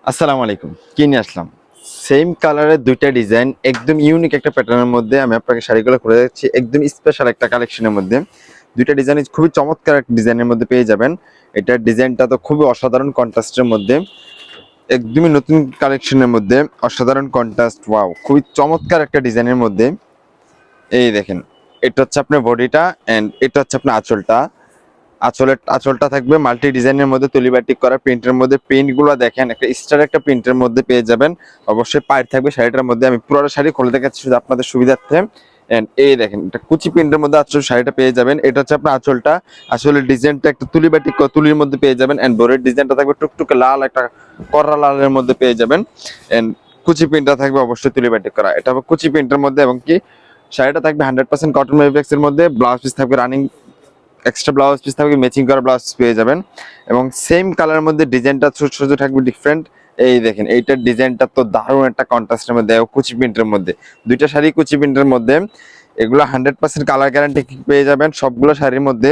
আসসালামু আলাইকুম। কি নিয়ে আসলাম? সেম কালারের দুইটা ডিজাইন, একদম ইউনিক একটা প্যাটার্নের মধ্যে আমি আপনাকে শাড়িগুলো করে দিচ্ছি। একদম স্পেশাল একটা কালেকশনের মধ্যে। দুইটা ডিজাইন খুবই চমৎকার একটা ডিজাইনের মধ্যে পেয়ে যাবেন। এটার ডিজাইনটা তো খুবই অসাধারণ কন্ট্রাস্টের মধ্যে। একদমই নতুন কালেকশনের মধ্যে অসাধারণ কন্ট্রাস্ট, ওয়াও! খুবই চমৎকার একটা ডিজাইনের মধ্যে। এই দেখেন, এটা হচ্ছে আপনার বডিটা এন্ড এটা হচ্ছে আপনার আঁচলটা। আঁচলটা থাকবে মাল্টি ডিজাইনের মধ্যে তুলি বাটিক করা প্রিন্টের মধ্যে। প্রিন্ট গুলো দেখেন, একটা স্টার একটা প্রিন্টের মধ্যে পেয়ে যাবেন। অবশ্যই পায়ের থাকবে শাড়িটার মধ্যে। আমি পুরো শাড়ি খুলে দেখাচ্ছি শুধু আপনাদের সুবিধার্থে। এন্ড এই দেখেন, এটা কুচি প্রিন্টের মধ্যে আঁচল শাড়িটা পেয়ে যাবেন। এটা হচ্ছে আপনার আঁচলটা। আসলে ডিজাইনটা একটা তুলি বাটিক তুলির মধ্যে পেয়ে যাবেন। এন্ড বোরের ডিজাইনটা থাকবে টুকটুকে লাল, একটা কররা লালের মধ্যে পেয়ে যাবেন। এন্ড কুচি প্রিন্টটা থাকবে অবশ্যই তুলি বাটিক করা। এটা হবে কুচি প্রিন্টের মধ্যে এবং কি শাড়িটা থাকবে 100% কটন ফেব্রিক্স এর মধ্যে। ব্লাউজ পিস থাকবে রানিং, এক্সট্রা ব্লাউজ পিস থাকবে, ম্যাচিং করা ব্লাউজ পিস পেয়ে যাবেন। এবং সেম কালারের মধ্যে ডিজাইনটা ছোট ছোট থাকবে ডিফারেন্ট। এই দেখেন, এইটার ডিজাইনটা তো দারুণ একটা কন্ট্রাস্টের মধ্যে, কুচি প্রিন্টের মধ্যে। দুইটা শাড়ি কুচি প্রিন্টের মধ্যে। এগুলো 100% কালার গ্যারান্টি পেয়ে যাবেন সবগুলো শাড়ির মধ্যে।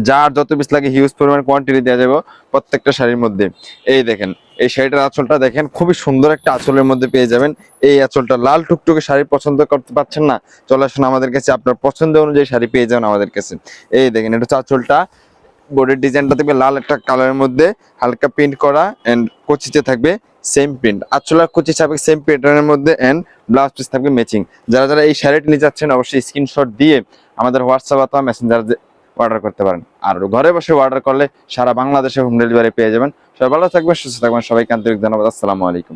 যার যত পিস লাগে হিউজ পরিমাণ কোয়ান্টিটি দেওয়া যাবে প্রত্যেকটা শাড়ির মধ্যে। এই দেখেন, এই শাড়িটার আঁচলটা দেখেন, খুবই সুন্দর একটা আঁচলের মধ্যে পেয়ে যাবেন। এই আঁচলটা লাল টুকটুকে শাড়ি পছন্দ করতে পারছেন না, চলে আসুন আমাদের কাছে, আপনার পছন্দ অনুযায়ী শাড়ি পেয়ে যাবেন আমাদের কাছে। এই দেখেন, এটা হচ্ছে আঁচলটা। বোর্ডের ডিজাইনটা থাকবে লাল একটা কালারের মধ্যে, হালকা প্রিন্ট করা এন্ড কোচিতে থাকবে সেম প্রিন্ট। আঁচল আর কোচি থাকবে সেম প্যাটার্নের মধ্যে এন্ড ব্লাউজ পিস থাকবে ম্যাচিং। যারা যারা এই শাড়িটা নিতে চাচ্ছেন অবশ্যই স্ক্রিনশট দিয়ে আমাদের হোয়াটসঅ্যাপ অথবা মেসেঞ্জার অর্ডার করতে পারেন। আর ঘরে বসে অর্ডার করলে সারা বাংলাদেশে হোম ডেলিভারি পেয়ে যাবেন। সবাই ভালো থাকবেন, সুস্থ থাকবেন। সবাইকে আন্তরিক ধন্যবাদ। আসসালামু আলাইকুম।